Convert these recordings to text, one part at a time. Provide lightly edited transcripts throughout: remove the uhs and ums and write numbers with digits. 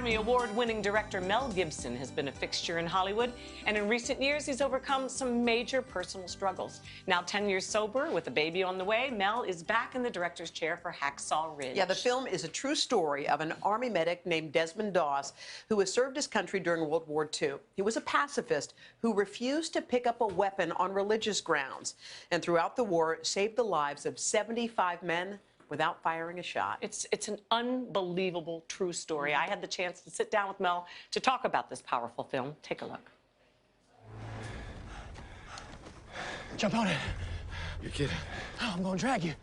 Academy Award-winning director Mel Gibson has been a fixture in Hollywood, and in recent years, he's overcome some major personal struggles. Now 10 years sober, with a baby on the way, Mel is back in the director's chair for Hacksaw Ridge. Yeah, the film is a true story of an Army medic named Desmond Doss who has served his country during World War II. He was a pacifist who refused to pick up a weapon on religious grounds, and throughout the war, saved the lives of 75 men without firing a shot. It's an unbelievable true story. I had the chance to sit down with Mel to talk about this powerful film. Take a look. Jump on it. You're kidding. Oh, I'm gonna drag you.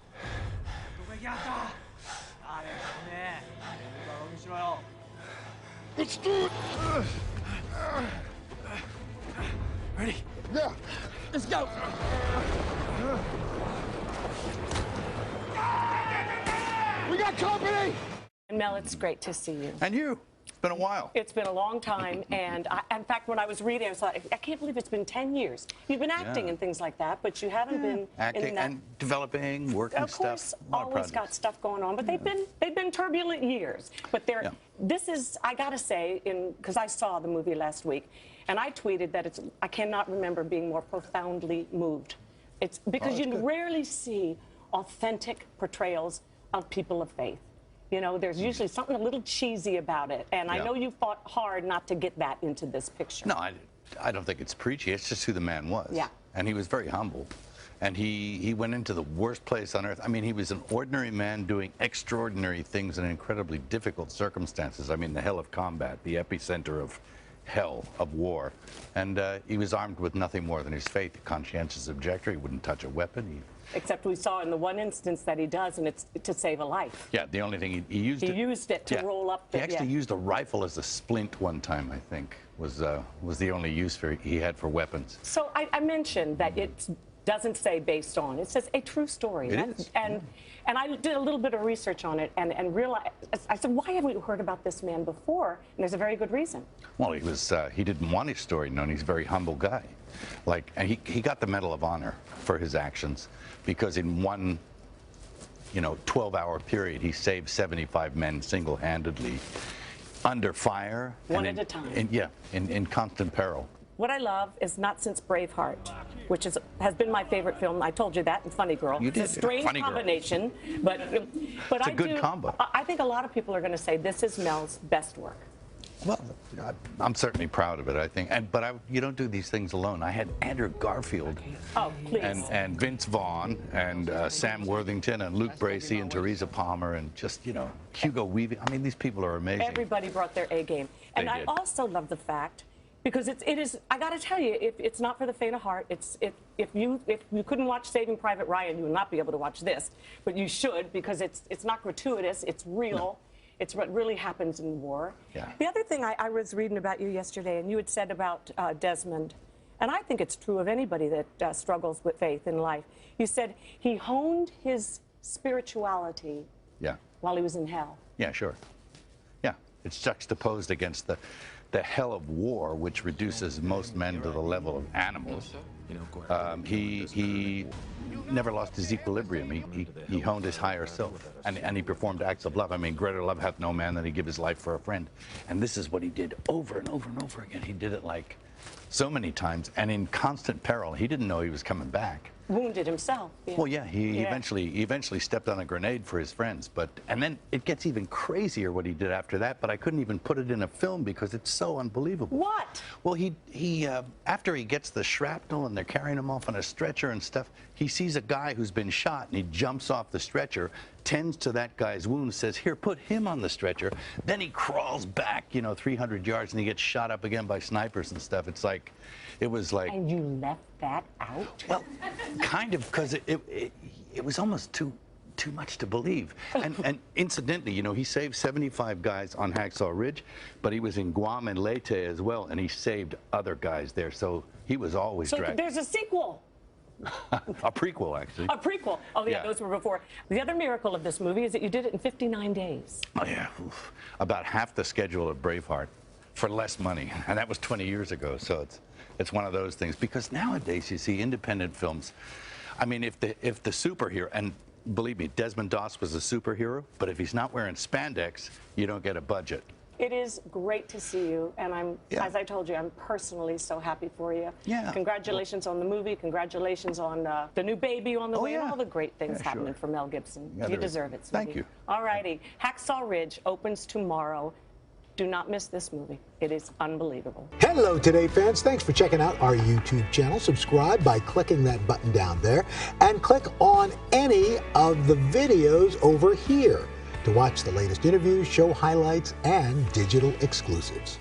Let's do it. Ready? Yeah. Let's go. We got company. And Mel, it's great to see you. And you. It's been a while. It's been a long time, and in fact, when I was reading, I was like, I can't believe it's been 10 years. You've been acting and things like that, but you haven't been acting in that. and developing, working Of course, stuff. always got stuff going on, but they've been turbulent years. But they're this is, I gotta say, because I saw the movie last week, and I tweeted that I cannot remember being more profoundly moved. It's because you rarely see authentic portrayals of people of faith. You know, there's usually something a little cheesy about it, and I know you fought hard not to get that into this picture. No, I don't think it's preachy. It's just who the man was. Yeah. And he was very humble. And he went into the worst place on earth. I mean, he was an ordinary man doing extraordinary things in incredibly difficult circumstances. I mean, the hell of combat, the epicenter of hell, of war. And he was armed with nothing more than his faith, a conscientious objector. He wouldn't touch a weapon. Except we saw in the one instance that he does, and it's to save a life. Yeah, the only thing he used it. He used it to roll up. He actually used a rifle as a splint one time, I think, was the only use he had for weapons. So I mentioned that it doesn't say based on. It says a true story. It is. And I did a little bit of research on it and realized, I said, why haven't we heard about this man before? And there's a very good reason. Well, he didn't want his story known. He's a very humble guy. And he got the Medal of Honor for his actions because in one, 12-hour period, he saved 75 men single-handedly under fire. One at a time. In constant peril. What I love is not since Braveheart, which has been my favorite film. I told you that in Funny Girl. You did. It's a strange combination, but it's a good combo. I think a lot of people are going to say this is Mel's best work. Well, I'm certainly proud of it, I think. But you don't do these things alone. I had Andrew Garfield. Oh, please. And Vince Vaughn and Sam Worthington and Luke Bracey and Teresa Palmer and just, Hugo Weaving. I mean, these people are amazing. Everybody brought their A game. And I also love the fact, because it is, I got to tell you, if it's not for the faint of heart, if you couldn't watch Saving Private Ryan, you would not be able to watch this. But you should, because it's not gratuitous, it's real. No. It's what really happens in war. Yeah. The other thing I was reading about you yesterday, and you had said about Desmond, and I think it's true of anybody that struggles with faith in life. You said he honed his spirituality while he was in hell. Yeah, sure. Yeah, it's juxtaposed against the hell of war, which reduces most men to the level of animals. He never lost his equilibrium. He honed his higher self, and he performed acts of love. I mean, greater love hath no man than he give his life for a friend. And this is what he did over and over and over again. He did it like so many times, and in constant peril. He didn't know he was coming back. Wounded himself. Yeah. Well, yeah, he eventually stepped on a grenade for his friends, and then it gets even crazier what he did after that. But I couldn't even put it in a film because it's so unbelievable. What? Well, he after he gets the shrapnel and they're carrying him off on a stretcher and stuff, he sees a guy who's been shot and he jumps off the stretcher, tends to that guy's wound, says, "Here, put him on the stretcher." Then he crawls back, 300 yards, and he gets shot up again by snipers and stuff. It was like. And you left that out? Well, kind of, because it was almost too much to believe. And incidentally, he saved 75 guys on Hacksaw Ridge, but he was in Guam and Leyte as well, and he saved other guys there. So he was always dragged. So there's a sequel. A prequel, actually. A prequel. Oh, yeah, those were before. The other miracle of this movie is that you did it in 59 days. Oh, yeah. Oof. About half the schedule of Braveheart for less money. And that was 20 years ago. So it's one of those things. Because nowadays, you see independent films. I mean, if the superhero, and believe me, Desmond Doss was a superhero, but if he's not wearing spandex, you don't get a budget. It is great to see you, and as I told you, I'm personally so happy for you. Yeah. Congratulations on the movie. Congratulations on the new baby on the way, and all the great things happening for Mel Gibson. Yeah, you deserve it, sweetie. Thank you. All righty. Hacksaw Ridge opens tomorrow. Do not miss this movie. It is unbelievable. Hello, Today fans. Thanks for checking out our YouTube channel. Subscribe by clicking that button down there and click on any of the videos over here to watch the latest interviews, show highlights, and digital exclusives.